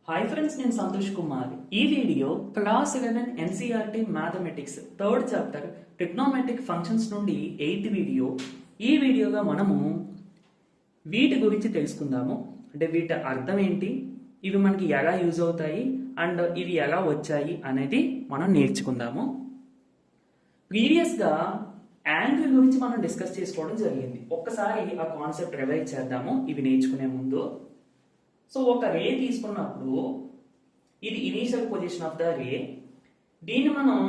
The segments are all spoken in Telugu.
హాయ్ ఫ్రెండ్స్, నేను సంతోష్ కుమార్. ఈ video class 11 NCERT mathematics third chapter trigonometric functions నుండి 8th వీడియో. ఈ వీడియోగా మనము వీటి గురించి తెలుసుకుందాము. అంటే వీటి అర్థం ఏంటి, ఇవి మనకి ఎలా యూజ్ అవుతాయి అండ్ ఇవి ఎలా వచ్చాయి అనేది మనం నేర్చుకుందాము. ప్రీవియస్గా యాంగిల్ గురించి మనం డిస్కస్ చేసుకోవడం జరిగింది. ఒక్కసారి ఆ కాన్సెప్ట్ రివైజ్ చేద్దాము ఇవి నేర్చుకునే ముందు. సో ఒక రే తీసుకున్నప్పుడు ఇది initial position of the ray. దీన్ని మనం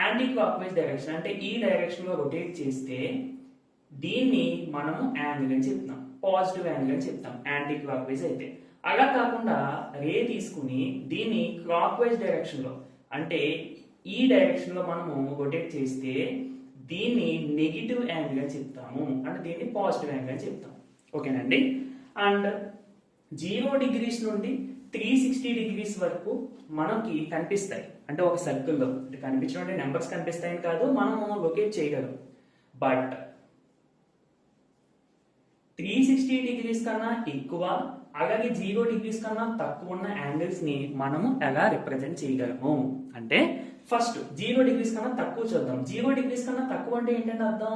యాంటీ క్లాక్ వైజ్ డైరెక్షన్ అంటే ఈ డైరెక్షన్ లో రొటేట్ చేస్తే దీన్ని మనము యాంగిల్ అని చెప్తాం, పాజిటివ్ యాంగిల్ అని చెప్తాం యాంటీ క్లాక్ వైజ్ అయితే. అలా కాకుండా రే తీసుకుని దీన్ని క్లాక్ వైజ్ డైరెక్షన్ లో అంటే ఈ డైరెక్షన్ లో మనము రొటేట్ చేస్తే దీన్ని నెగిటివ్ యాంగిల్ అని చెప్తాము, అంటే దీన్ని పాజిటివ్ యాంగిల్ అని చెప్తాం. ఓకేనండి. అండ్ 0 degrees నుండి 360 degrees వరకు మనకి కనిపిస్తాయి. అంటే ఒక సర్కిల్లో కనిపించడం నెంబర్స్ కనిపిస్తాయని కాదు, మనము లొకేట్ చేయగలం. బట్ 360 degrees కన్నా ఎక్కువ అలాగే 0 degrees కన్నా తక్కువ ఉన్న యాంగిల్స్ ని మనము ఎలా రిప్రజెంట్ చేయగలము అంటే ఫస్ట్ 0 degrees కన్నా తక్కువ చూద్దాం. 0 degrees కన్నా తక్కువ అంటే ఏంటంటే అర్థం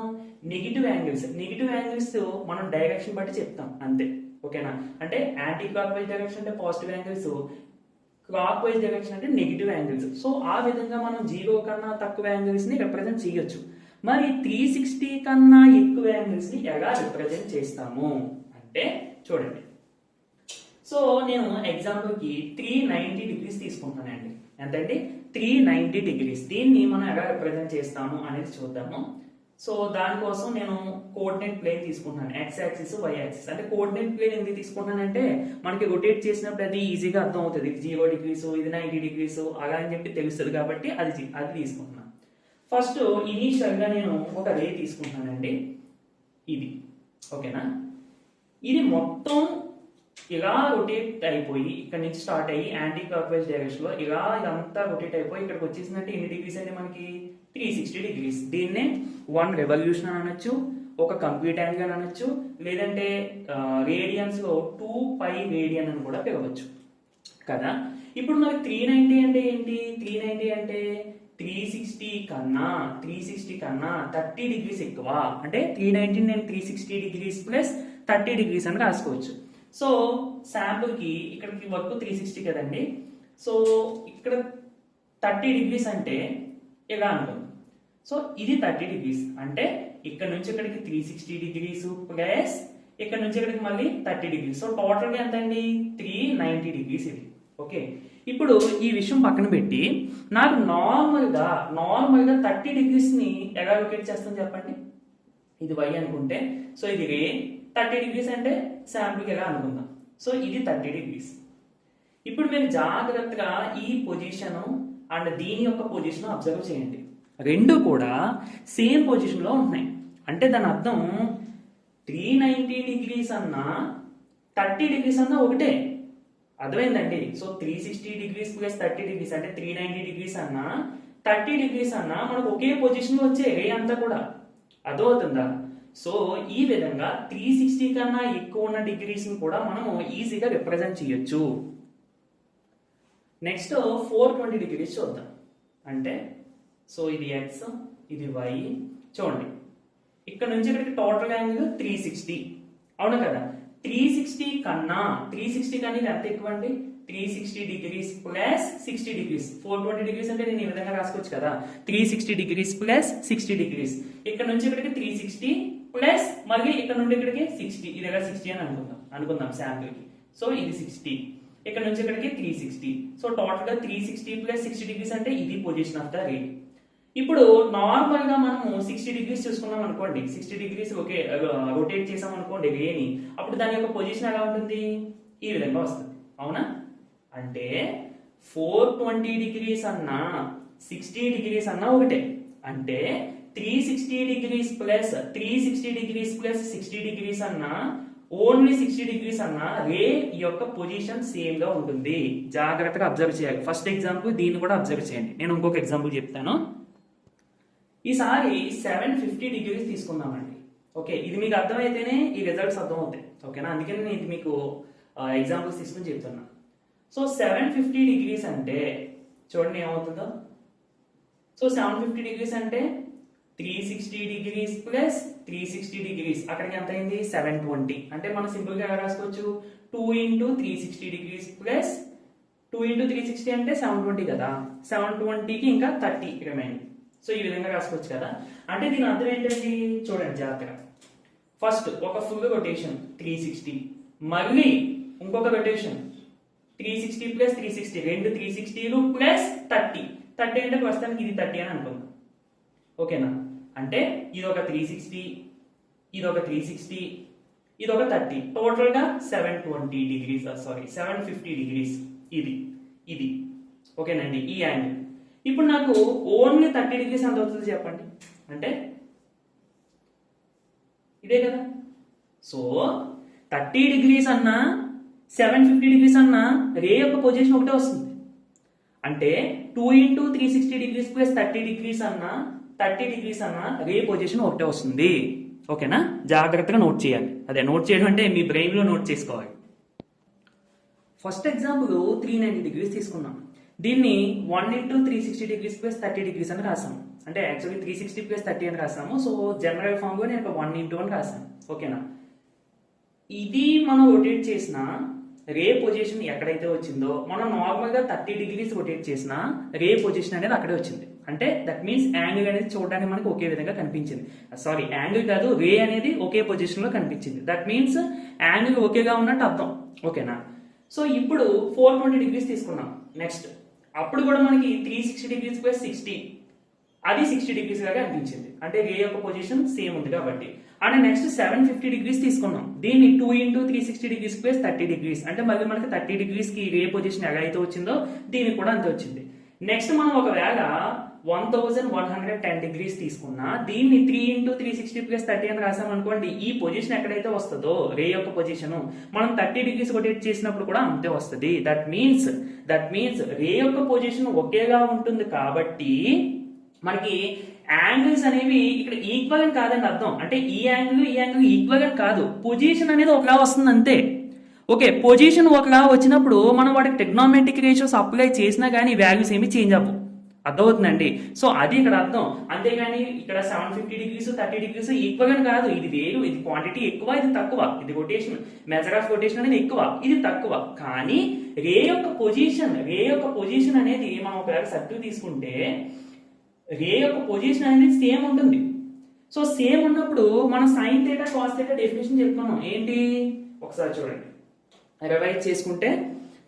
నెగిటివ్ యాంగిల్స్. నెగిటివ్ యాంగిల్స్ మనం డైరెక్షన్ బట్టి చెప్తాం అంతే. ఓకేనా. అంటే యాంటీ క్లాక్ వైజ్ డైరెక్షన్ అంటే positive angles, clock wise direction అంటే నెగిటివ్ యాంగిల్స్. సో ఆ విధంగా మనం 0 కన్నా తక్కువ యాంగిల్స్ ని రిప్రజెంట్ చేయొచ్చు. మరి 360 కన్నా ఎక్కువ యాంగిల్స్ ని ఎలా రిప్రజెంట్ చేస్తాము అంటే చూడండి. సో నేను ఎగ్జాంపుల్ కి 390 degrees తీసుకుంటానండి. ఎంతండి? 390 degrees. దీన్ని మనం ఎలా రిప్రజెంట్ చేస్తాము అనేది చూద్దాము. సో దానికోసం నేను కోఆర్డినేట్ ప్లేన్ తీసుకుంటున్నాను, ఎక్స్ యాక్సిస్ వై యాక్సిస్. అంటే కోఆర్డినేట్ ప్లేన్ ఎందుకు తీసుకుంటున్నానంటే మనకి రొటేట్ చేసినప్పుడు అది ఈజీగా అర్థం అవుతుంది. 0 degrees ఇది 90 degrees అలా అని చెప్పి తెలుస్తుంది కాబట్టి అది తీసుకుంటున్నాను. ఫస్ట్ ఇనీషియల్ గా నేను ఒక రే తీసుకుంటున్నానండి, ఇది. ఓకేనా. ఇది మొత్తం ఇలా రొటేట్ అయిపోయి ఇక్కడ నుంచి స్టార్ట్ అయ్యి యాంటీ క్లాక్ వైజ్ డైరెక్షన్ లో ఇలా ఇదంతా రొటేట్ అయిపోయి ఇక్కడికి వచ్చేసిందంటే ఎన్ని డిగ్రీస్ అంటే మనకి 360 degrees. దీన్నే 1 రెవల్యూషన్ అని అనొచ్చు, ఒక కంప్లీట్ యాంగిల్ అని అనొచ్చు, లేదంటే రేడియన్స్ లో 2π రేడియన్ అని కూడా పిలవచ్చు కదా. ఇప్పుడు మరి 390 అంటే ఏంటి? 390 అంటే 360 కన్నా 30 degrees ఎక్కువ. అంటే 390 నేను 360 degrees ప్లస్ 30 degrees అని రాసుకోవచ్చు. సో శాంపుల్ కి ఇక్కడికి వరకు 360 కదండి. సో ఇక్కడ 30 degrees అంటే ఇలా అనుకుందాం. సో ఇది 30 degrees అంటే ఇక్కడ నుంచి ఇక్కడికి 360 degrees ప్లస్ ఇక్కడ నుంచి ఇక్కడికి మళ్ళీ 30 degrees. సో టోటల్ గా ఎంత అండి? 390 degrees ఇది. ఓకే. ఇప్పుడు ఈ విషయం పక్కన పెట్టి నాకు నార్మల్ గా 30 degrees ని ఎలా లొకేట్ చేస్తాను చెప్పండి. ఇది y అనుకుంటే సో ఇది రే, 30 degrees అంటే శాంపుల్ ఎలా అనుకుందాం. సో ఇది 30 degrees. ఇప్పుడు మీరు జాగ్రత్తగా ఈ పొజిషన్ అండ్ దీని యొక్క పొజిషన్ అబ్జర్వ్ చేయండి. రెండు కూడా సేమ్ పొజిషన్ లో ఉన్నాయి. అంటే దాని అర్థం 390 degrees అన్నా 30 degrees అన్నా ఒకటే. అర్థమైందండి. సో 360 degrees ప్లస్ 30 degrees అంటే 390 degrees అన్నా 30 degrees అన్నా మనకు ఒకే పొజిషన్ లో వచ్చే రే అంతా కూడా. అర్థమవుతుందా? సో ఈ విధంగా 360 కన్నా ఎక్కువ ఉన్న డిగ్రీస్ ని కూడా మనము ఈజీగా రిప్రజెంట్ చేయొచ్చు. నెక్స్ట్ 420 degrees చూద్దాం. అంటే సో ఇది ఎక్స్, ఇది వై. చూడండి ఇక్కడ నుంచి ఇక్కడికి టోటల్ యాంగిల్ 360, అవును కదా. 360 కన్నా ఇది ఎంత ఎక్కువ అండి? 360 degrees ప్లస్ 60 degrees. 420 degrees అంటే నేను ఈ విధంగా రాసుకోవచ్చు కదా, 360 degrees ప్లస్ 60 degrees. ఇక్కడ నుంచి ఇక్కడికి 360 ప్లస్ మళ్ళీ ఇక్కడ నుండి ఇక్కడికి 60, ఇది 60 అని అనుకుందాం శాంపుల్ కి. సో ఇది 60, ఇక్కడ నుంచి ఇక్కడికి 360. సో టోటల్ గా 360 ప్లస్ 60 degrees అంటే ఇది పొజిషన్ ఆఫ్ ద రే. ఇప్పుడు నార్మల్ గా మనము 60 degrees చూసుకున్నాం అనుకోండి, 60 degrees ఓకే రొటేట్ చేసాం అనుకోండి రేని, అప్పుడు దాని యొక్క పొజిషన్ ఎలా ఉంటుంది? ఈ విధంగా వస్తుంది, అవునా. అంటే 420 degrees అన్నా 60 degrees అన్నా ఒకటే. అంటే 360 degrees ప్లస్ 60 degrees అన్నా ఓన్లీ 60 degrees అన్నా రే యొక్క పొజిషన్ సేమ్ గా ఉంటుంది. జాగ్రత్తగా అబ్జర్వ్ చేయాలి. ఫస్ట్ ఎగ్జాంపుల్ దీన్ని కూడా అబ్జర్వ్ చేయండి. నేను ఇంకొక ఎగ్జాంపుల్ చెప్తాను. ఈసారి 750 degrees తీసుకుందామండి. ఓకే, ఇది మీకు అర్థమైతేనే ఈ రిజల్ట్స్ అర్థమవుతాయి. ఓకేనా. అందుకని నేను ఇది మీకు ఎగ్జాంపుల్స్ తీసుకుని చెప్తున్నా. సో 750 డిగ్రీస్ అంటే చూడండి ఏమవుతుందో. సో 750 డిగ్రీస్ అంటే 360 డిగ్రీస్ ప్లస్ 360 డిగ్రీస్ అక్కడికి ఎంత అయింది 720. అంటే మనం సింపుల్ గా ఎలా రాసుకోవచ్చు 2 into 360 డిగ్రీస్ ప్లస్ 2 into 360 అంటే 720 కదా, 720కి ఇంకా 30 రిమైనింగ్. సో ఈ విధంగా రాసుకోవచ్చు కదా. అంటే దీని అర్థం ఏంటండి చూడండి జాగ్రత్తగా. ఫస్ట్ ఒక ఫుల్ రొటేషన్ 360, మళ్ళీ ఇంకొక రొటేషన్ 360 ప్లస్ 360, రెండు 360లు ప్లస్ 30 అంటే ప్రస్తుతానికి ఇది 30 అని అనుకుందాం. ఓకేనా, అంటే ఇది ఒక 360, ఇది ఒక 360, ఇది ఒక 30, టోటల్ గా 720 డిగ్రీస్, సారీ 750 డిగ్రీస్ ఇది. ఓకేనండి, ఈ యాంగిల్. ఇప్పుడు నాకు ఓన్లీ 30 డిగ్రీస్ ఎంత అవుతుంది చెప్పండి, అంటే ఇదే కదా. సో 30 డిగ్రీస్ అన్నా 750 డిగ్రీస్ అన్నా రే యొక్క పొజిషన్ ఒకటే వస్తుంది. అంటే 2 into 360 డిగ్రీస్ ప్లస్ 30 డిగ్రీస్ అన్నా 30 డిగ్రీస్ అన్నా రే పొజిషన్ ఒకటే వస్తుంది. ఓకేనా, జాగ్రత్తగా నోట్ చేయాలి. అదే నోట్ చేయడం అంటే మీ బ్రెయిన్ లో నోట్ చేసుకోవాలి. ఫస్ట్ ఎగ్జాంపుల్ 390 డిగ్రీస్ తీసుకున్నాం. దీన్ని 1 into 360 డిగ్రీస్ ప్లస్ 30 డిగ్రీస్ అని రాసాము. అంటే యాక్చువల్లీ 360 ప్లస్ 30 అని రాసాము. సో జనరల్ ఫామ్ లో నేను 1 into అని రాసాను. ఓకేనా, ఇది మనం రొటేట్ చేసిన రే పొజిషన్ ఎక్కడైతే వచ్చిందో మనం నార్మల్ గా 30 డిగ్రీస్ రొటేట్ చేసిన రే పొజిషన్ అనేది అక్కడే వచ్చింది. అంటే దట్ మీన్స్ యాంగిల్ అనేది చూడడానికి మనకి ఒకే విధంగా కనిపించింది. సారీ, యాంగిల్ కాదు, రే అనేది ఒకే పొజిషన్ లో కనిపించింది. దట్ మీన్స్ యాంగిల్ ఒకేగా ఉన్నట్టు అర్థం. ఓకేనా, సో ఇప్పుడు 420 డిగ్రీస్ తీసుకున్నాం. నెక్స్ట్ అప్పుడు కూడా మనకి 360 డిగ్రీస్ ప్లస్ 60, అది 60 డిగ్రీస్ లాగా అనిపించింది. అంటే రే యొక్క పొజిషన్ సేమ్ ఉంది కాబట్టి. అండ్ నెక్స్ట్ 750 డిగ్రీస్ తీసుకున్నాం. దీన్ని 2 into 360 డిగ్రీస్ ప్లస్ 30 డిగ్రీస్, అంటే మళ్ళీ మనకి 30 డిగ్రీస్ కి రే పొజిషన్ ఎలా అయితే వచ్చిందో దీనికి కూడా అంతే వచ్చింది. నెక్స్ట్ మనం ఒకవేళ 1110 డిగ్రీస్ తీసుకున్నా దీన్ని 3 into 360 ప్లస్ 30 అని రాసాం అనుకోండి. ఈ పొజిషన్ ఎక్కడైతే వస్తుందో రే యొక్క పొజిషన్ మనం 30 డిగ్రీస్ రొటేట్ చేసినప్పుడు కూడా అంతే వస్తుంది. దట్ మీన్స్ రే యొక్క పొజిషన్ ఒకేగా ఉంటుంది కాబట్టి మనకి యాంగిల్స్ అనేవి ఇక్కడ ఈక్వల్ అని కాదండి అర్థం. అంటే ఈ యాంగిల్ ఈక్వల్ అని కాదు, పొజిషన్ అనేది ఒకలా వస్తుంది అంతే. ఓకే, పొజిషన్ ఒకలా వచ్చినప్పుడు మనం వాటికి టెక్నామెట్రిక్ రేషియోస్ అప్లై చేసినా కానీ వాల్యూస్ ఏమి చేంజ్ అవ్వవు. అర్థమవుతుందండి. సో అది ఇక్కడ అర్థం. అంతేగాని ఇక్కడ 750 డిగ్రీస్ 30 డిగ్రీస్ ఈక్వల్ అని కాదు. ఇది వేరు, ఇది క్వాంటిటీ ఎక్కువ, ఇది తక్కువ. ఇది రొటేషన్, మెజర్ ఆఫ్ రొటేషన్ అనేది ఎక్కువ, ఇది తక్కువ. కానీ రే యొక్క పొజిషన్ అనేది మనం ఒకవేళ సర్కిల్ తీసుకుంటే రే యొక్క పొజిషన్ అనేది సేమ్ ఉంటుంది. సో సేమ్ ఉన్నప్పుడు మనం sine theta cos theta definition చెప్పుకున్నాం. ఏంటి ఒకసారి చూడండి, రివైజ్ చేసుకుంటే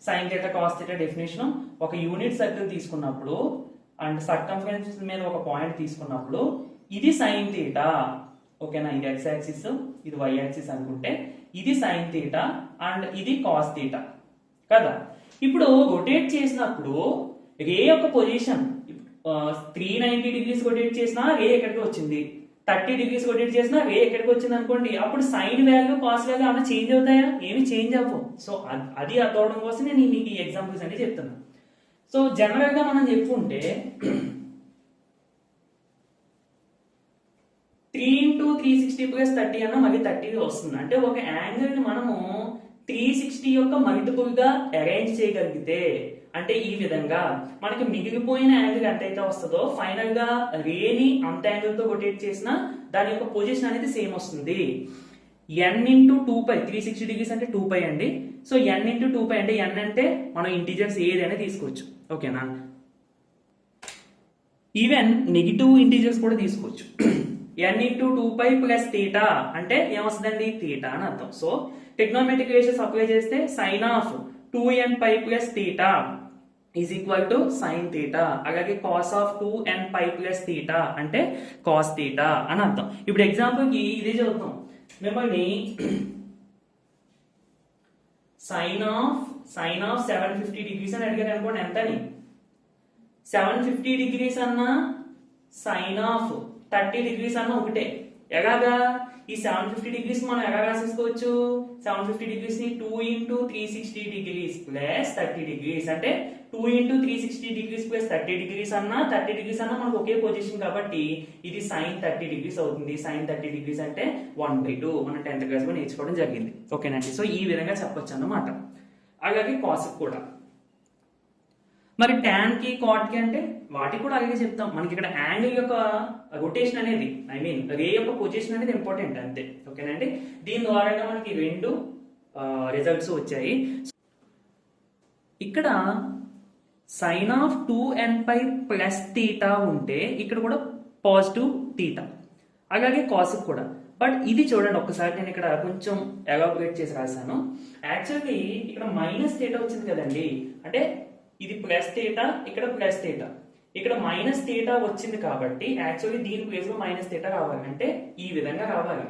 sine theta cos theta definition ఒక యూనిట్ సర్కిల్ తీసుకున్నప్పుడు అండ్ సర్కంఫరెన్స్ మీద ఒక పాయింట్ తీసుకున్నప్పుడు ఇది సైన్ థీటా. ఓకేనా, ఇది x యాక్సిస్, ఇది y యాక్సిస్ అనుకుంటే ఇది సైన్ థీటా అండ్ ఇది కాస్ థీటా కదా. ఇప్పుడు రొటేట్ చేసినప్పుడు రే యొక్క పొజిషన్ 390 డిగ్రీస్ రొటేట్ చేసినా రే ఎక్కడికి వచ్చింది, 30 డిగ్రీస్ రొటేట్ చేసినా రే ఎక్కడికి వచ్చింది అనుకోండి. అప్పుడు సైన్ వాల్యూ కాస్ వాల్యూ అలా చేంజ్ అవుతాయా? ఏమి చేంజ్ అవ్వవు. సో అది అర్థం అవడం కోసం నేను మీకు ఈ ఎగ్జాంపుల్స్ అన్ని చెప్తున్నాను. సో జనరల్ గా మనం చెప్పుకుంటే 3 into 360 ప్లస్ 30 అన్న మళ్ళీ 30 వస్తుంది. అంటే ఒక యాంగిల్ ని మనము 360 యొక్క మల్టిపుల్ గా అరేంజ్ చేయగలిగితే, అంటే ఈ విధంగా మనకి మిగిలిపోయిన యాంగిల్ ఎంతైతే వస్తుందో ఫైనల్ గా రేని అంత యాంగిల్ తో రొటేట్ చేసినా దాని యొక్క పొజిషన్ అనేది సేమ్ వస్తుంది. n into 2π, 360 డిగ్రీస్ అంటే 2π అండి. సో n into 2π అంటే n అంటే మనం ఇంటీజర్స్ ఏదైనా తీసుకోవచ్చు. ఓకేనా, ఈవెన్ నెగిటివ్ ఇంటీజర్స్ కూడా తీసుకోవచ్చు. n into 2π ప్లస్ థీటా అంటే ఏమొస్తుందండి థీటా అని అర్థం. సో ట్రిగ్నోమెట్రిక్ రేషియోస్ అప్లై చేస్తే sine of 2nπ plus theta is equal to sine theta. అలాగే cos of 2nπ plus theta అంటే కాస్ థీటా అని అర్థం. ఇప్పుడు ఎగ్జాంపుల్ కి ఇదే చదువుతాం. మిమ్మల్ని సైన్ ఆఫ్ 750 డిగ్రీస్ అని అడిగారు అనుకోండి. ఎంతని 750 డిగ్రీస్ అన్నా సైన్ ఆఫ్ 30 డిగ్రీస్ అన్న ఒకటే. ఎలాగా ఈ 750 డిగ్రీస్ మనం ఎలా రాసేసుకోవచ్చు? 750 డిగ్రీస్ ని 2 into 360 డిగ్రీస్ ప్లస్ 30 డిగ్రీస్ అంటే 2 into 360 డిగ్రీస్ ప్లస్ 30 డిగ్రీస్ అన్నా 30 డిగ్రీస్ అన్నా మనకు ఒకే పొజిషన్ కాబట్టి ఇది సైన్ 30 డిగ్రీస్ అవుతుంది. సైన్ 30 డిగ్రీస్ అంటే 1/2 మనం 10th క్లాస్ లో నేర్చుకోవడం జరిగింది. ఓకేనండి, సో ఈ విధంగా చెప్పొచ్చు అన్నమాట. అలాగే కాస్ కూడా మరి tan కి cot కి అంటే వాటికి కూడా అలాగే చెప్తాం. మనకి ఇక్కడ యాంగిల్ యొక్క రొటేషన్ అనేది రే యొక్క పొజిషన్ అనేది ఇంపార్టెంట్ అంతే. ఓకేనండి, దీని ద్వారా మనకి రెండు రిజల్ట్స్ వచ్చాయి. ఇక్కడ sin of 2nπ plus theta ఉంటే ఇక్కడ కూడా పాజిటివ్ తీటా, అలాగే cos కూడా. బట్ ఇది చూడండి ఒక్కసారి, నేను ఇక్కడ కొంచెం ఎలాబొరేట్ చేసి రాశాను. యాక్చువల్లీ ఇక్కడ మైనస్ తీటా వచ్చింది కదండి, అంటే ఇది ప్లస్ తీటా, ఇక్కడ ప్లస్ తీటా, ఇక్కడ మైనస్ తీటా వచ్చింది కాబట్టి యాక్చువల్లీ దీని ప్లేస్ లో మైనస్ తీటా రావాలి, అంటే ఈ విధంగా రావాలి.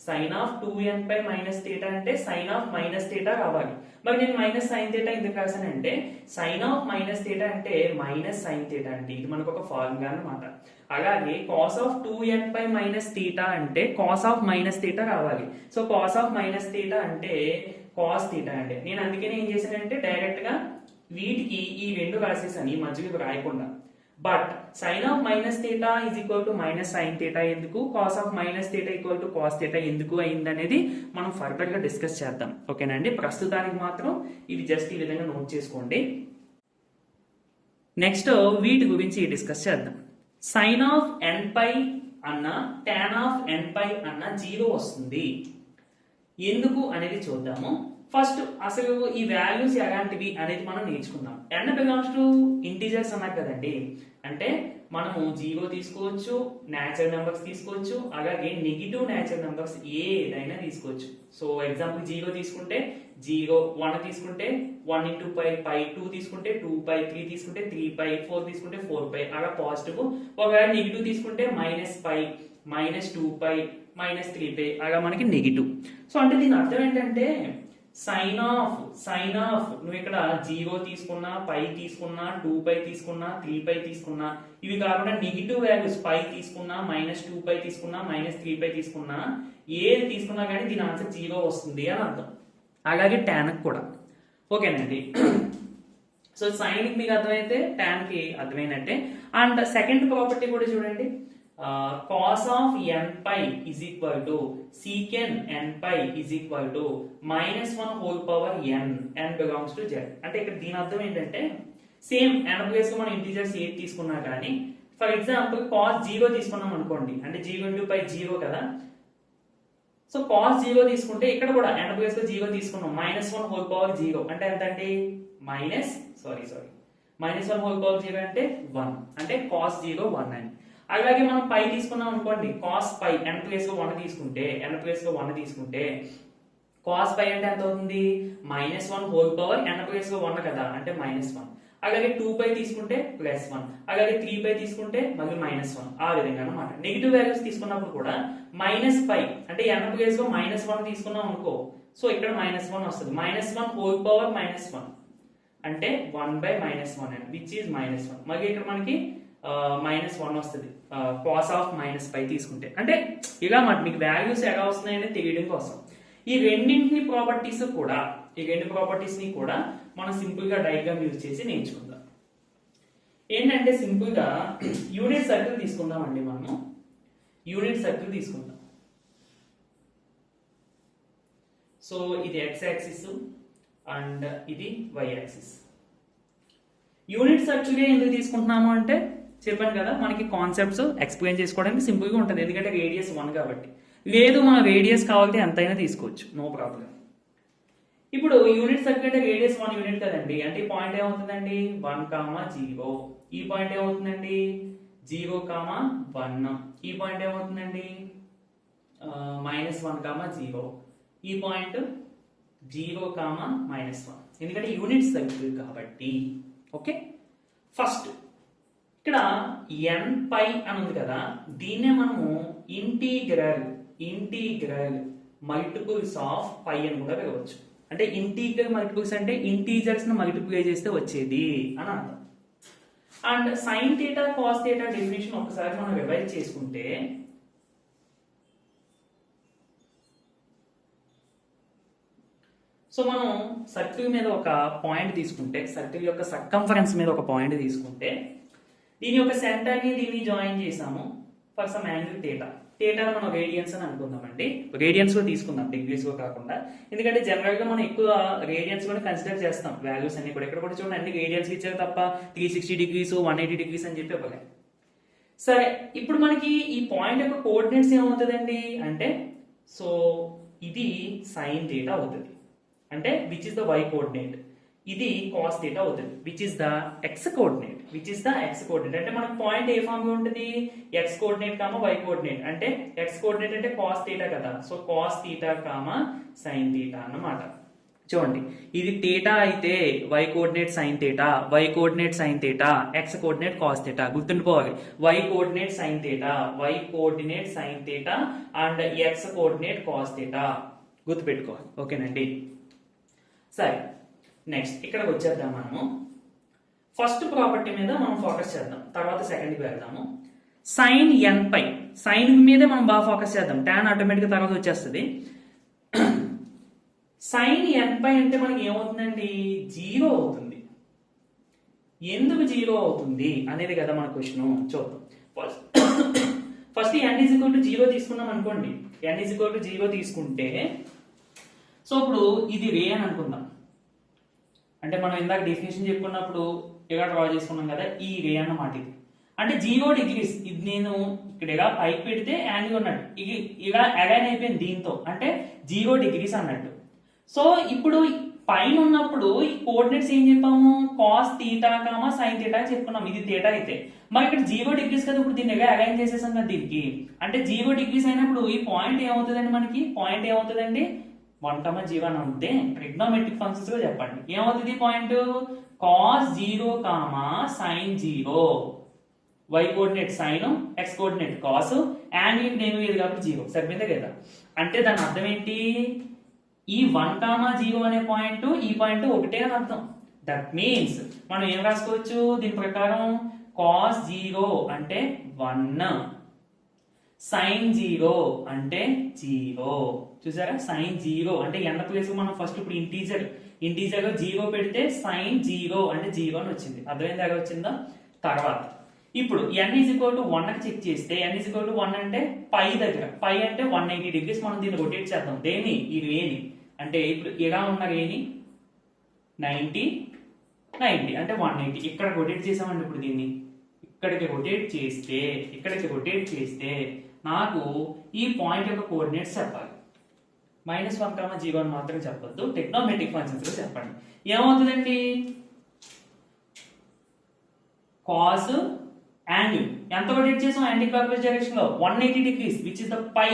Sine of 2nπ minus theta అంటే సైన్ ఆఫ్ మైనస్ తీటా రావాలి. మరి నేను మైనస్ సైన్ తీటా ఎందుకు రాశానంటే సైన్ ఆఫ్ మైనస్ తీటా అంటే మైనస్ సైన్ తీటా అంటే ఇది మనకు ఒక ఫార్ములా అన్నమాట. అలాగే cos of 2nπ minus theta అంటే కాస్ ఆఫ్ మైనస్ తీటా రావాలి. So cos of minus theta అంటే కాస్ తీటా అంటే నేను అందుకనే ఏం చేశానంటే డైరెక్ట్ గా వీటికి ఈ రెండు రాసేసాను, ఈ మధ్యలో రాయకుండా. But sine of minus theta is equal to minus sine theta ఎందుకు, cos of minus theta equal to cos theta ఎందుకు అయింది అనేది మనం ఫర్దర్ గా డిస్కస్ చేద్దాం. ఓకేనండి, ప్రస్తుతానికి మాత్రం ఇది జస్ట్ ఈ విధంగా నోట్ చేసుకోండి. నెక్స్ట్ వీటి గురించి డిస్కస్ చేద్దాం. సైన్ ఆఫ్ nπ అన్న tan ఆఫ్ nπ అన్న 0 వస్తుంది ఎందుకు అనేది చూద్దాము. ఫస్ట్ అసలు ఈ వాల్యూస్ ఎలాంటివి అనేది మనం నేర్చుకుందాం. n బిలాంగ్స్ టు ఇంటీజర్స్ అన్నారు కదండి, అంటే మనము 0 తీసుకోవచ్చు, న్యాచురల్ నెంబర్స్ తీసుకోవచ్చు, అలాగే నెగిటివ్ న్యాచురల్ నెంబర్స్ ఏదైనా తీసుకోవచ్చు. సో ఎగ్జాంపుల్ 0 తీసుకుంటే 0, 1 తీసుకుంటే 1 into π, 2 తీసుకుంటే 2π, 3 తీసుకుంటే 3π, 4 తీసుకుంటే 4π, అలా పాజిటివ్. ఒకవేళ నెగిటివ్ తీసుకుంటే -π, -2π, -3π, అలా మనకి నెగిటివ్. సో అంటే దీని అర్థం ఏంటంటే సైన్ ఆఫ్ నువ్వు ఇక్కడ 0 తీసుకున్నా, π తీసుకున్నా, 2π తీసుకున్నా, 3π తీసుకున్నా, ఇవి కాకుండా నెగిటివ్ వాల్యూస్ π తీసుకున్నా, -2π తీసుకున్నా, -3π తీసుకున్నా, ఏది తీసుకున్నా కానీ దీని ఆన్సర్ 0 వస్తుంది అని అర్థం. అలాగే tan కూడా. ఓకేనండి, సో సైన్ కి మీకు అర్థమైతే tan కి అర్థమైనట్టే. అండ్ సెకండ్ ప్రాపర్టీ కూడా చూడండి, cos of nπ is equal to secant nπ is equal to -1 whole power n belongs to z. అంటే ఇక్కడ దీని అర్థం ఏంటంటే సేమ్ n ప్లేస్ లో మనం ఇంటీజర్స్ ఏది తీసుకున్నా కానీ, ఫర్ ఎగ్జాంపుల్ cos 0 తీసుకున్నాం అనుకోండి, అంటే 0 into π 0 కదా. సో cos 0 తీసుకుంటే ఇక్కడ కూడా n ప్లేస్ లో 0 తీసుకున్నాం, -1 whole power 0 అంటే ఎంత అండి -1 whole power 0 అంటే 1, అంటే cos 0 1 అని. అలాగే మనం π తీసుకున్నాం అనుకోండి, cos π n ప్లేస్ లో 1 తీసుకుంటే cos π అంటే ఎంత అవుతుంది, -1 whole power n ప్లేస్ లో 1 కదా, అంటే -1. అలాగే 2π తీసుకుంటే +1, అలాగే 3π తీసుకుంటే మళ్ళీ -1, ఆ విధంగా అన్నమాట. నెగిటివ్ వాల్యూస్ తీసుకున్నప్పుడు కూడా -π అంటే n ప్లేస్ లో -1 తీసుకున్నాం అనుకో, సో ఇక్కడ -1 వస్తుంది, -1 whole power -1 అంటే 1/-1 అని, విచ్ ఈజ్ -1. మళ్ళీ ఇక్కడ మనకి -1 వస్తుంది cos ఆఫ్ -π తీసుకుంటే. అంటే ఇలా మాట మీకు వాల్యూస్ ఎలా వస్తున్నాయని తెలియడం కోసం ఈ రెండింటిని ప్రాపర్టీస్ కూడా, ఈ రెండు ప్రాపర్టీస్ ని కూడా మనం సింపుల్ గా డయాగ్రామ్ యూజ్ చేసి నేర్చుకుందాం. ఏంటంటే సింపుల్ గా యూనిట్ సర్కిల్ తీసుకుందాం అండి. మనము యూనిట్ సర్కిల్ తీసుకుందాం. సో ఇది x యాక్సిస్ అండ్ ఇది y యాక్సిస్. యూనిట్ సర్కిల్ ఎందుకు తీసుకుంటున్నాము అంటే చెప్పాను కదా, మనకి కాన్సెప్ట్స్ ఎక్స్ప్లెయిన్ చేసుకోవడానికి సింపుల్ గా ఉంటుంది, ఎందుకంటే రేడియస్ 1 కాబట్టి. లేదు మన రేడియస్ కావాలంటే ఎంతైనా తీసుకోవచ్చు, నో ప్రాబ్లం. ఇప్పుడు యూనిట్ సర్కిల్ అంటే రేడియస్ 1 యూనిట్ కదండి, అంటే ఈ పాయింట్ ఏమవుతుందండి 1,0, ఈ పాయింట్ ఏమవుతుందండి 0,1, ఈ పాయింట్ ఏమవుతుందండి -1,0, ఈ పాయింట్ 0,-1, ఎందుకంటే యూనిట్ సర్కిల్ కాబట్టి. ఓకే, ఫస్ట్ ఇక్కడ nπ అని ఉంది కదా, దీన్నే మనము ఇంటిగ్రల్ మల్టిపుల్స్ ఆఫ్ π అని కూడా పిలవచ్చు. అంటే ఇంటిగ్రల్ మల్టిపుల్స్ అంటే ఇంటీజర్స్ ను మల్టిప్లై చేస్తే వచ్చేది అని అర్థం. And sine theta cos theta definition ఒకసారి మనం రివైజ్ చేసుకుంటే, సో మనం సర్కిల్ మీద ఒక పాయింట్ తీసుకుంటే, సర్కిల్ యొక్క సర్కంఫరెన్స్ మీద ఒక పాయింట్ తీసుకుంటే, దీని యొక్క సెంటర్ ని దీన్ని జాయిన్ చేసాము ఫర్ సమ్ యాంగిల్ థీటా. థీటాను మనం రేడియన్స్ అని అనుకుందామండి. రేడియన్స్ లో తీసుకుందాం, డిగ్రీస్ లో కాకుండా. ఎందుకంటే జనరల్ గా మనం ఎక్కువ రేడియన్స్ లోనే కన్సిడర్ చేస్తాం వాల్యూస్ అన్ని కూడా. ఇక్కడ కూడా చూడండి అన్ని రేడియన్స్ ఇచ్చారు తప్ప 360 డిగ్రీస్ 180 డిగ్రీస్ అని చెప్పి ఇవ్వలేదు. సరే, ఇప్పుడు మనకి ఈ పాయింట్ యొక్క కోఆర్డినేట్స్ ఏమవుతుందండి అంటే, సో ఇది సైన్ థీటా అవుతుంది, అంటే which is the y coordinate. ఇది కాస్ థీటా అవుతుంది, which is the x coordinate. అంటే మనకు పాయింట్ ఏ ఫామ్ లో ఉంటుంది, x coordinate comma y coordinate. అంటే ఎక్స్ కోఆర్డినేట్ అంటే కాస్ థీటా కదా, so cos theta comma sine theta అన్నమాట. చూడండి, ఇది థీటా అయితే y coordinate sine theta, y coordinate sine theta, x coordinate cos theta. గుర్తుండిపోవాలి, y coordinate sine theta, y coordinate sine theta and X coordinate cos theta గుర్తుపెట్టుకోవాలి. ఓకేనండి. సరే, నెక్స్ట్ ఇక్కడికి వచ్చేద్దాం. మనము ఫస్ట్ ప్రాపర్టీ మీద మనం ఫోకస్ చేద్దాం, తర్వాత సెకండ్కి వెళ్దాము. సైన్ ఎన్ పై, సైన్ మీదే మనం బాగా ఫోకస్ చేద్దాం, టాన్ ఆటోమేటిక్గా తర్వాత వచ్చేస్తుంది. సైన్ ఎన్ పై అంటే మనకి ఏమవుతుందండి, 0 అవుతుంది. ఎందుకు 0 అవుతుంది అనేది కదా మన క్వశ్చన్. చూద్దాం. First n is equal to 0 తీసుకున్నాం అనుకోండి. n ఈజ్ ఈక్వల్ టు 0 తీసుకుంటే, సో ఇప్పుడు ఇది రే అని అనుకుందాం. అంటే మనం ఇందాక డెఫినేషన్ చెప్పుకున్నప్పుడు ఇలా డ్రా చేసుకున్నాం కదా, ఈ రే అన్నమాట ఇది. అంటే 0 డిగ్రీస్, ఇది నేను ఇక్కడ ఇలా పైకి పెడితే యాంగిల్ ఉన్నట్టు, ఇది ఇలా అలైన్ అయిపోయింది దీంతో, అంటే 0 డిగ్రీస్ అన్నట్టు. సో ఇప్పుడు పైన ఉన్నప్పుడు ఈ కోఆర్డినేట్స్ ఏం చెప్పాము, cos theta comma sine theta చెప్పుకున్నాం. ఇది థీటా అయితే మరి ఇక్కడ 0 డిగ్రీస్ కదా, ఇప్పుడు దీన్ని అలైన్ చేసేసాం కదా దీనికి. అంటే 0 డిగ్రీస్ అయినప్పుడు ఈ పాయింట్ ఏమవుతుందండి, మనకి పాయింట్ ఏమవుతుందండి 1,0 అని ఉంటే ట్రిగ్నోమెట్రిక్ ఫంక్షన్స్ లో చెప్పండి ఏమవుతుంది point, cos 0 comma sine 0, y coordinate sine, x coordinate cos, and ఇక్కడ ఏమి లేదు కాబట్టి 0. సరిపోయిందా కదా. అంటే దాని అర్థం ఏంటి, ఈ 1,0 అనే పాయింట్ ఈ పాయింట్ ఒకటే అని అర్థం. దట్ మీన్స్ మనం ఏం రాసుకోవచ్చు దీని ప్రకారం, కాస్ 0 అంటే 1, సైన్ 0 అంటే 0. చూసారా, సైన్ 0 అంటే ఎన్న ప్లేస్ మనం ఫస్ట్ ఇప్పుడు ఇంటీజర్ లో 0 పెడితే సైన్ 0 అంటే 0 అని వచ్చింది. అర్థమైంది ఎలా వచ్చిందో. తర్వాత ఇప్పుడు n ఈజ్ ఈక్వల్ టు 1 కి చెక్ చేస్తే, n ఈజ్ ఈక్వల్ టు 1 అంటే పై దగ్గర, పై అంటే 180 డిగ్రీస్. మనం దీన్ని రొటేట్ చేద్దాం, దేని, ఈ రేని. అంటే ఇప్పుడు ఇలా ఉన్న రేని 90 అంటే 180 ఇక్కడ రొటేట్ చేసామండి. ఇప్పుడు దీన్ని ఇక్కడికి రొటేట్ చేస్తే నాకు ఈ పాయింట్ యొక్క కోఆర్డినేట్స్ చెప్పాలి. -1,0 అని మాత్రం చెప్పొద్దు, ట్రిగ్నోమెట్రిక్ ఫంక్షన్స్ లో చెప్పండి. ఏమవుతుందండి, కాస్ యాంగిల్ ఎంత రొటేట్ చేసాం, యాంటీ క్లాక్వైజ్ డైరెక్షన్ లో 180 డిగ్రీస్, విచ్ ఇస్ ద పై.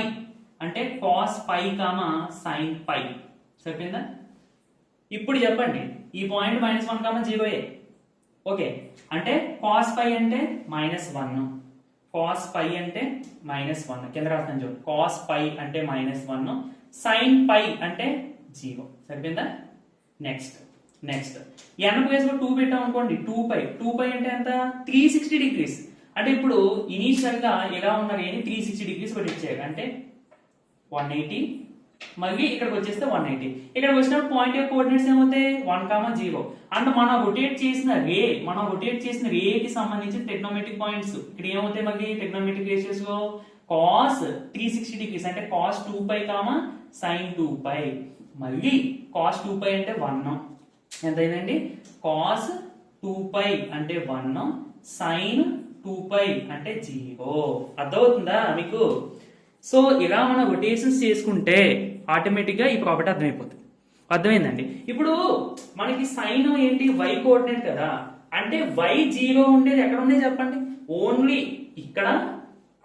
అంటే cos pi comma sine pi. సరిపోయిందా. ఇప్పుడు చెప్పండి ఈ పాయింట్ -1,0 ఓకే. అంటే కాస్ పై అంటే -1, కాస్ పై అంటే -1, కింద రాస్తాను చూడు, కాస్ పై అంటే -1, సైన్ పై అంటే 0. సరిపోయిందా. నెక్స్ట్ n ప్లేస్ లో 2 పెట్టాం అనుకోండి, 2π అంటే ఎంత, 360 డిగ్రీస్. అంటే ఇప్పుడు ఇనీషియల్ గా ఎలా ఉన్న రేని 360 డిగ్రీస్ పెట్టించారు, అంటే 180, మళ్ళీ ఇక్కడికి వచ్చేస్తే 180. ఇక్కడికి వచ్చినప్పుడు పాయింట్ యొక్క కోఆర్డినేట్స్ ఏమవుతాయి, 1,0. అంటే మనం రొటేట్ చేసిన రేకి సంబంధించి ట్రిగ్నోమెట్రిక్ పాయింట్స్ ఇక్కడ ఏమవుతాయి, మళ్ళీ ట్రిగ్నోమెట్రిక్ రేషియోస్ లో కాస్ 360 డిగ్రీస్ అంటే కాస్ 2π కామా సైన్ 2π, మళ్ళీ కాస్ 2π అంటే 1, ఎంత అయిందండి, కాస్ 2π అంటే 1, సైన్ 2π అంటే 0. అర్థమవుతుందా మీకు. సో ఇలా మనం రొటేషన్స్ చేసుకుంటే ఆటోమేటిక్ గా ఈ ప్రాపర్టీ అర్థమైపోతుంది. అర్థమైందండి. ఇప్పుడు మనకి సైన్ ఏంటి, వై కోఆర్డినేట్ కదా, అంటే y 0 ఉండేది ఎక్కడ ఉంది చెప్పండి, ఓన్లీ ఇక్కడ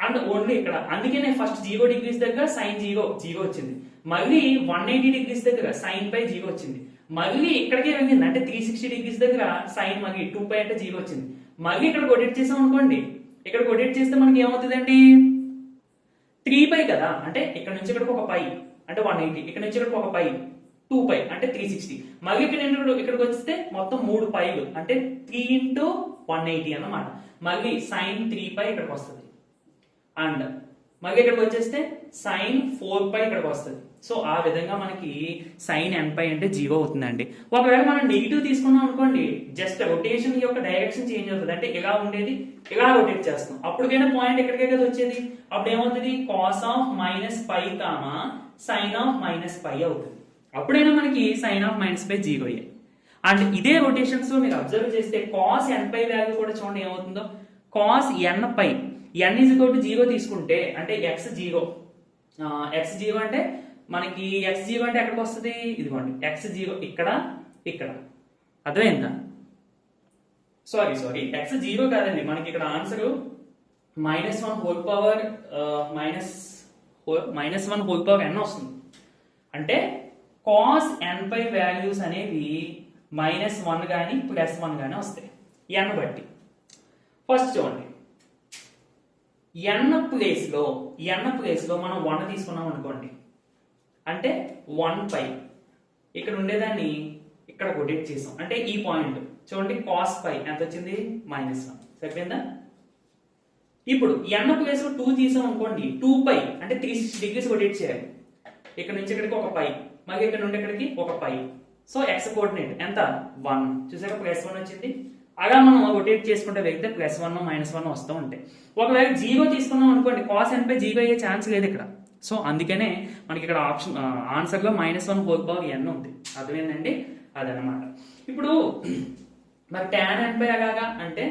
అండ్ ఓన్లీ ఇక్కడ. అందుకనే ఫస్ట్ 0 డిగ్రీస్ దగ్గర సైన్ 0 వచ్చింది, మళ్ళీ 180 డిగ్రీస్ దగ్గర సైన్ పై 0 వచ్చింది, మళ్ళీ ఇక్కడికే వెళ్ళింది అంటే 360 డిగ్రీస్ దగ్గర సైన్ మళ్ళీ 2π అంటే 0 వచ్చింది. మళ్ళీ ఇక్కడ రొటేట్ చేసాం అనుకోండి, ఇక్కడ రొటేట్ చేస్తే మనకి ఏమవుతుందండి, 3π కదా, అంటే ఇక్కడ నుంచి ఇక్కడికి ఒక పై అంటే 180, ఇక్కడ నుంచి ఇక్కడికి ఒక పై 2π అంటే 360, మళ్ళీ ఇక్కడికి వస్తే మొత్తం 3 పైలు అంటే 3 into 180 అన్నమాట. మళ్ళీ సైన్ 3π ఇక్కడికి వస్తుంది, అండ్ మళ్ళీ ఇక్కడికి వచ్చేస్తే సైన్ 4π ఇక్కడికి వస్తుంది. సో ఆ విధంగా మనకి సైన్ n పై అంటే 0 అవుతుందండి. ఒకవేళ మనం నెగిటివ్ తీసుకున్నాం అనుకోండి, జస్ట్ రొటేషన్ యొక్క డైరెక్షన్ చేంజ్ అవుతుంది. అంటే ఇలా ఉండేది ఇలా రొటేట్ చేస్తాం, అప్పటికైనా పాయింట్ ఎక్కడికే కదా వచ్చేది. అప్పుడు ఏమవుతుంది, cos of minus pi comma sine of minus pi అవుతుంది. అప్పుడైనా మనకి సైన్ ఆఫ్ మైనస్ పై 0 అయ్యాయి. అండ్ ఇదే రొటేషన్స్ మీరు అబ్జర్వ్ చేస్తే కాస్ n పై వాల్యూ కూడా చూడండి ఏమవుతుందో. Cos n pi n is equal to 0 తీసుకుంటే అంటే x0 అంటే మనకి x0 అంటే ఎక్కడికి వస్తుంది, ఇదిగోండి x0 ఇక్కడ ఇక్కడ, అర్థమైందా? సారీ x0 కాదండి, మనకి ఇక్కడ answer -1 whole power -1 whole power n వస్తుంది. అంటే కాస్ n పై వాల్యూస్ అనేవి -1 కానీ +1 కానీ వస్తాయి n బట్టి. ఫస్ట్ చూడండి, n ప్లేస్ లో మనం 1 తీసుకున్నాం అనుకోండి, అంటే 1 పై ఇక్కడ ఉండేదాన్ని ఇక్కడ రొటేట్ చేసాం, అంటే ఈ పాయింట్ చూడండి కాస్ పై ఎంత వచ్చింది, -1. సరిపోయిందా? ఇప్పుడు n ప్లేస్ లో 2 తీసాం అనుకోండి, 2 పై అంటే 360 డిగ్రీస్ రొటేట్ చేయాలి. ఇక్కడ నుంచి ఇక్కడికి ఒక పై, మళ్ళీ ఇక్కడ నుండి ఇక్కడికి ఒక పై. సో x కోఆర్డినేట్ ఎంత, 1. చూసాక +1 వచ్చింది. అలా మనం రొటేట్ చేసుకుంటే వెళ్తే +1 -1 వస్తూ ఉంటాయి. ఒకవేళ 0 తీసుకున్నాం అనుకోండి, కాస్ n పై 0 అయ్యే ఛాన్స్ లేదు ఇక్కడ. సో అందుకనే మనకి ఇక్కడ ఆప్షన్ ఆన్సర్ లో -1 హోల్ పవర్ n ఉంది. అర్థమైందండి? అదనమాట. ఇప్పుడు మరి tan n పై ఎలాగా అంటే,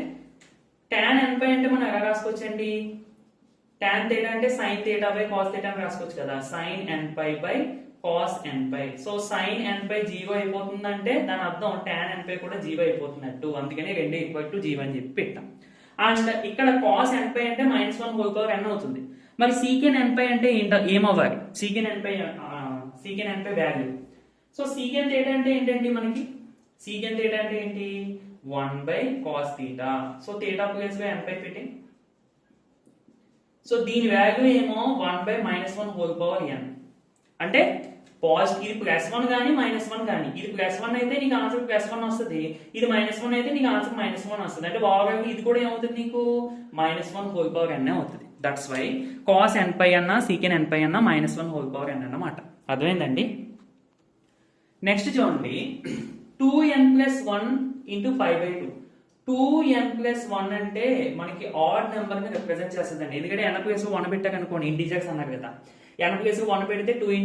tan n పై అంటే మనం ఎలా రాసుకోవచ్చండి, tan θ అంటే sin θ బై cos θ అని రాసుకోవచ్చు కదా. sin n pi by cos n pi. So sin n pi 0 అయిపోతుందంటే దాని అర్థం tan n పై కూడా 0 అయిపోతున్నట్టు. అందుకని 2 = 0 అని చెప్పి పెట్టాం. అండ్ ఇక్కడ cos n పై అంటే -1 హోల్ పవర్ n అవుతుంది. మరి secant n పై అంటే ఏమవ్వాలి, secant n pi value. So secant θ అంటే ఏంటండి, మనకి secant θ అంటే ఏంటి, 1/cos θ. సో θ ప్లేస్ లో n పై పెట్టి, సో దీని వాల్యూ ఏమో 1/-1 హోల్ పవర్ n. అంటే పాజిటివ్, ఇది +1 కానీ -1 కానీ, ఇది +1 అయితే నీకు ఆన్సర్ +1 వస్తుంది, ఇది -1 అయితే నీకు ఆన్సర్ -1 వస్తుంది. అంటే ఓవరాల్ ఇది కూడా ఏమవుతుంది, నీకు -1 హోల్ పవర్ n అవుతుంది. దట్స్ వై cos n పై అన్న secant n పై అన్న -1 హోల్ పవర్ n అన్నమాట. అర్థమైందండి? నెక్స్ట్ చూడండి, 2n+1 × π/2. 2n+1 అంటే మనకి ఆడ్ నెంబర్ ని రిప్రజెంట్ చేస్తుందండి. ఎందుకంటే n ప్లేస్ 1 పెట్టాక అనుకోండి, ఇంటిజర్స్ అన్నారు కదా, n ప్లేస్ 1 పెడితే 2 ×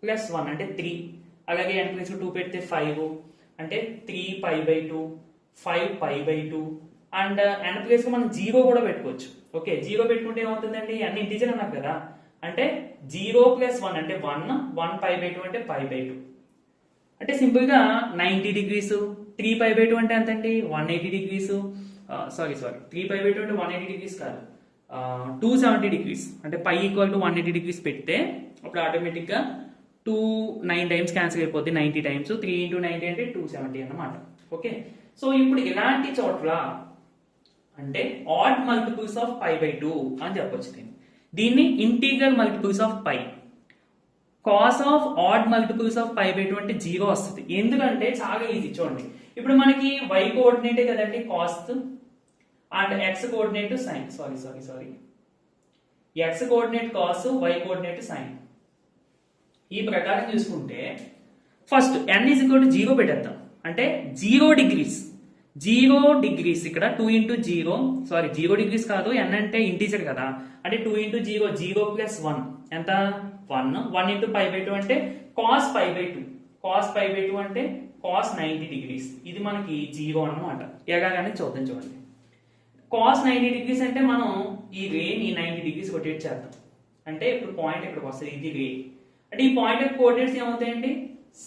1+1 అంటే 3. అలాగే n ప్లేస్ 2 పెడితే 5 అంటే 3π/2, 5π/2. అండ్ n ప్లేస్ మనం 0 కూడా పెట్టుకోవచ్చు. ఓకే, 0 పెట్టుకుంటే ఏమవుతుందండి, n ఇంటిజర్ అన్నారు కదా, అంటే 0+1 అంటే 1, 1π/2 అంటే π/2. అంటే సింపుల్ గా 90 డిగ్రీస్. 3π/2 అంటే ఎంత అండి, 180 డిగ్రీస్. సారీ 3π/2 అంటే 180 డిగ్రీస్ కాదు, 270 డిగ్రీస్. అంటే π = 180 డిగ్రీస్ పెడితే అప్పుడు ఆటోమేటిక్ గా 9 టైమ్స్ క్యాన్సిల్ అయిపోద్ది, 90 టైమ్స్. 3 × 90 అంటే 270 అన్నమాట. ఓకే, సో ఇప్పుడు ఇలాంటి చోట్ల అంటే ఆడ్ మల్టిపుల్స్ ఆఫ్ π/2 అని చెప్పొచ్చు. దీన్ని integral multiples of π. Cos of odd multiples of π/2 అంటే 0 వస్తుంది. ఎందుకంటే చాలా ఈజీ చూడండి, ఇప్పుడు మనకి y కోఆర్డినేటే కదండి cos, and x coordinate sine. Sorry x coordinate cos, y coordinate sine. ఈ ప్రకారం చూసుకుంటే ఫస్ట్ n = 0 పెట్టేద్దాం. అంటే 0 డిగ్రీస్ ఇక్కడ 2 × 0, 0 డిగ్రీస్ కాదు, n అంటే ఇంటీజర్ కదా, అంటే 2 × 0, 0+1 ఎంత, 1. 1 × π/2 అంటే cos π/2. cos π/2 అంటే cos 90 డిగ్రీస్. ఇది మనకి 0 అన్నమాట. ఎలాగని చూద్దాం చూడండి. cos 90 డిగ్రీస్ అంటే మనం ఈ రేని 90 డిగ్రీస్ రొటేట్ చేద్దాం. అంటే ఇప్పుడు పాయింట్ ఇక్కడికి వస్తుంది, ఇది రే. అంటే ఈ పాయింట్ యొక్క కోఆర్డినేట్స్ ఏమవుతాయండి,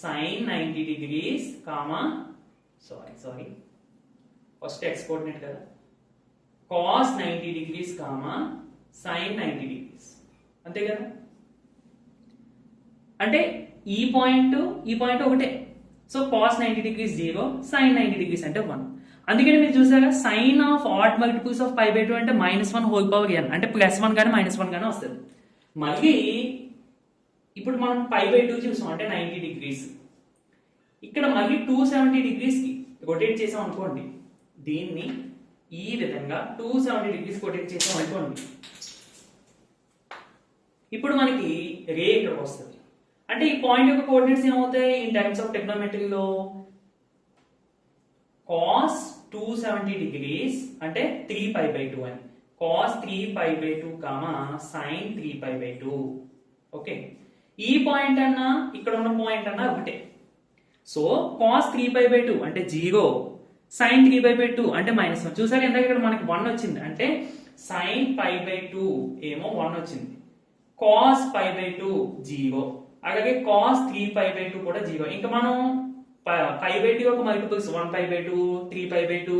sin 90 degrees comma first x coordinate కదా, cos 90 degrees comma sin 90 degrees. అంతే కదా? అంటే ఈ పాయింట్ ఒకటే. So cos 90 degrees 0, sin 90 degrees అంటే 1. అందుకని మీరు చూసారా, sine of odd multiples of π/2 అంటే -1 హోల్ పవర్ n, అంటే +1 కానీ -1 కానీ వస్తుంది. మళ్ళీ ఇప్పుడు మనం π/2 చూసాం, అంటే 90 డిగ్రీస్. ఇక్కడ మళ్ళీ 270 డిగ్రీస్ కి రొటేట్ చేసాం అనుకోండి, దీన్ని ఈ విధంగా 270 డిగ్రీస్ రొటేట్ చేసాం అనుకోండి, ఇప్పుడు మనకి రే ఇక్కడ వస్తుంది. అంటే ఈ పాయింట్ యొక్క కోఆర్డినేట్స్ ఏమవుతాయి ఇన్ టర్మ్స్ ఆఫ్ ట్రిగ్నోమెట్రీలో cos 270 degrees అంటే 3π/2 అని cos 3π/2 sin 3π/2 ఓకే ఈ పాయింట్ అన్నా ఇక్కడ ఉన్న పాయింట్ అన్నా ఒకటే సో cos 3π/2 అంటే 0 sin 3π/2 అంటే -1 చూసారు ఎంత ఇక్కడ మనకి 1 వచ్చింది అంటే sin π/2 ఏమో 1 వచ్చింది cos π/2 0 అలాగే cos 3π/2 కూడా 0 ఇంకా మనం π/2 యొక్క మల్టిపుల్స్ 1π/2 3π/2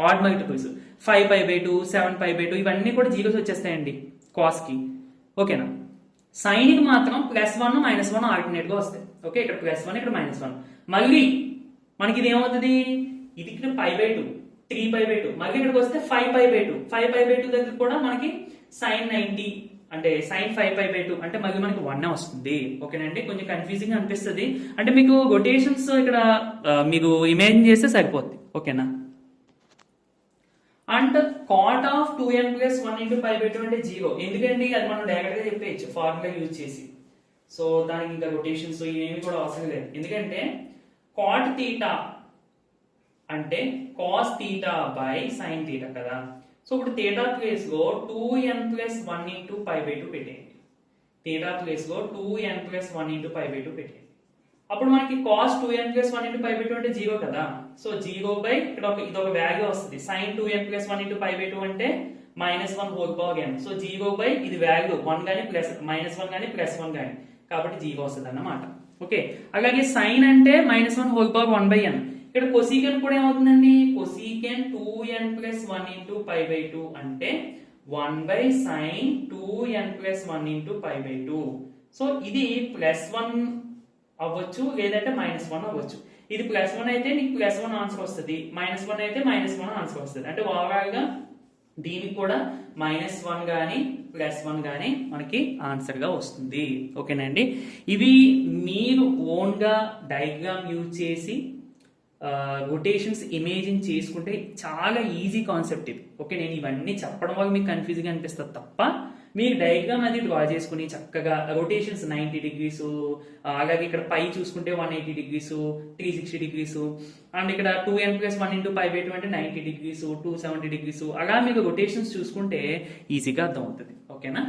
ఆడ్ మల్టిపుల్స్ 5π/2 7π/2 ఇవన్నీ కూడా జీరోస్ వచ్చేస్తాయండి cos కి ఓకేనా sin కి మాత్రం +1 -1 ఆల్టర్నేట్ గా వస్తాయి ఓకే ఇక్కడ +1 ఇక్కడ -1 మళ్ళీ మనకి ఇది ఏమవుతుంది ఇది ఇక్కడ π/2 3π/2 మళ్ళీ ఇక్కడికి వస్తే 5π/2 5π/2 దగ్గర కూడా మనకి sin 90 అంటే sin 5π/2 అంటే మళ్ళీ మనకి 1 వస్తుంది ఓకేనండి కొంచెం కన్ఫ్యూజింగ్ అనిపిస్తుంది అంటే మీకు రొటేషన్స్ ఇక్కడ మీకు ఇమాజిన్ చేస్తే సరిపోద్ది ఓకేనా and cot of 2n plus 1 into π/2 అంటే 0 ఎందుకండి అది మనం డైరెక్ట్ గా చెప్పేయచ్చు ఫార్ములా యూజ్ చేసి సో దానికి ఇంకా రొటేషన్స్ ఇవేమి కూడా అవసరం లేదు ఎందుకంటే cot theta అంటే cos theta by sin theta కదా సో ఇప్పుడు theta ప్లేస్ లో 2n plus 1 into π/2 పెట్టేయండి theta ప్లేస్ లో 2n plus 1 into π/2 పెట్టేయండి అప్పుడు మనకి cos 2n plus 1 into π/2 అంటే 0 కదా సో 0 బై ఇక్కడ ఇది ఒక వాల్యూ వస్తుంది sin 2n plus 1 into π/2 అంటే -1 whole power n so 0 by ఇది వాల్యూ 1 గాని ప్లస్ -1 గాని +1 గాని కాబట్టి 0 వస్తుంది అన్నమాట ఓకే అలాగే sin అంటే -1 whole power 1/n ఇక్కడ cosecant కూడా ఏమవుతుందండి cosecant 2n plus 1 into π/2 అంటే 1/sin 2n plus 1 into π/2 so ఇది +1 అవ్వచ్చు లేదంటే -1 అవ్వచ్చు ఇది +1 అయితే నీకు +1 ఆన్సర్ వస్తుంది -1 అయితే -1 ఆన్సర్ వస్తుంది అంటే ఓవరాల్ గా దీనికి కూడా -1 గానీ +1 గానీ మనకి ఆన్సర్ గా వస్తుంది ఓకేనండి ఇవి మీరు ఓన్ గా డయాగ్రామ్ యూజ్ చేసి రొటేషన్స్ ఇమేజిన్ చేసుకుంటే చాలా ఈజీ కాన్సెప్ట్ ఇది ఓకే నేను ఇవన్నీ చెప్పడం వల్ల మీకు కన్ఫ్యూజింగ్ అనిపిస్తుంది తప్ప మీరు డయాగ్రామ్ అది డ్రా చేసుకుని చక్కగా రొటేషన్స్ 90 degrees అలాగే ఇక్కడ పై చూసుకుంటే 180 degrees 360 degrees అండ్ ఇక్కడ 2n plus 1 into π/2 అంటే 90 degrees 270 degrees అలా మీకు రొటేషన్స్ చూసుకుంటే ఈజీగా అర్థం అవుతుంది ఓకేనా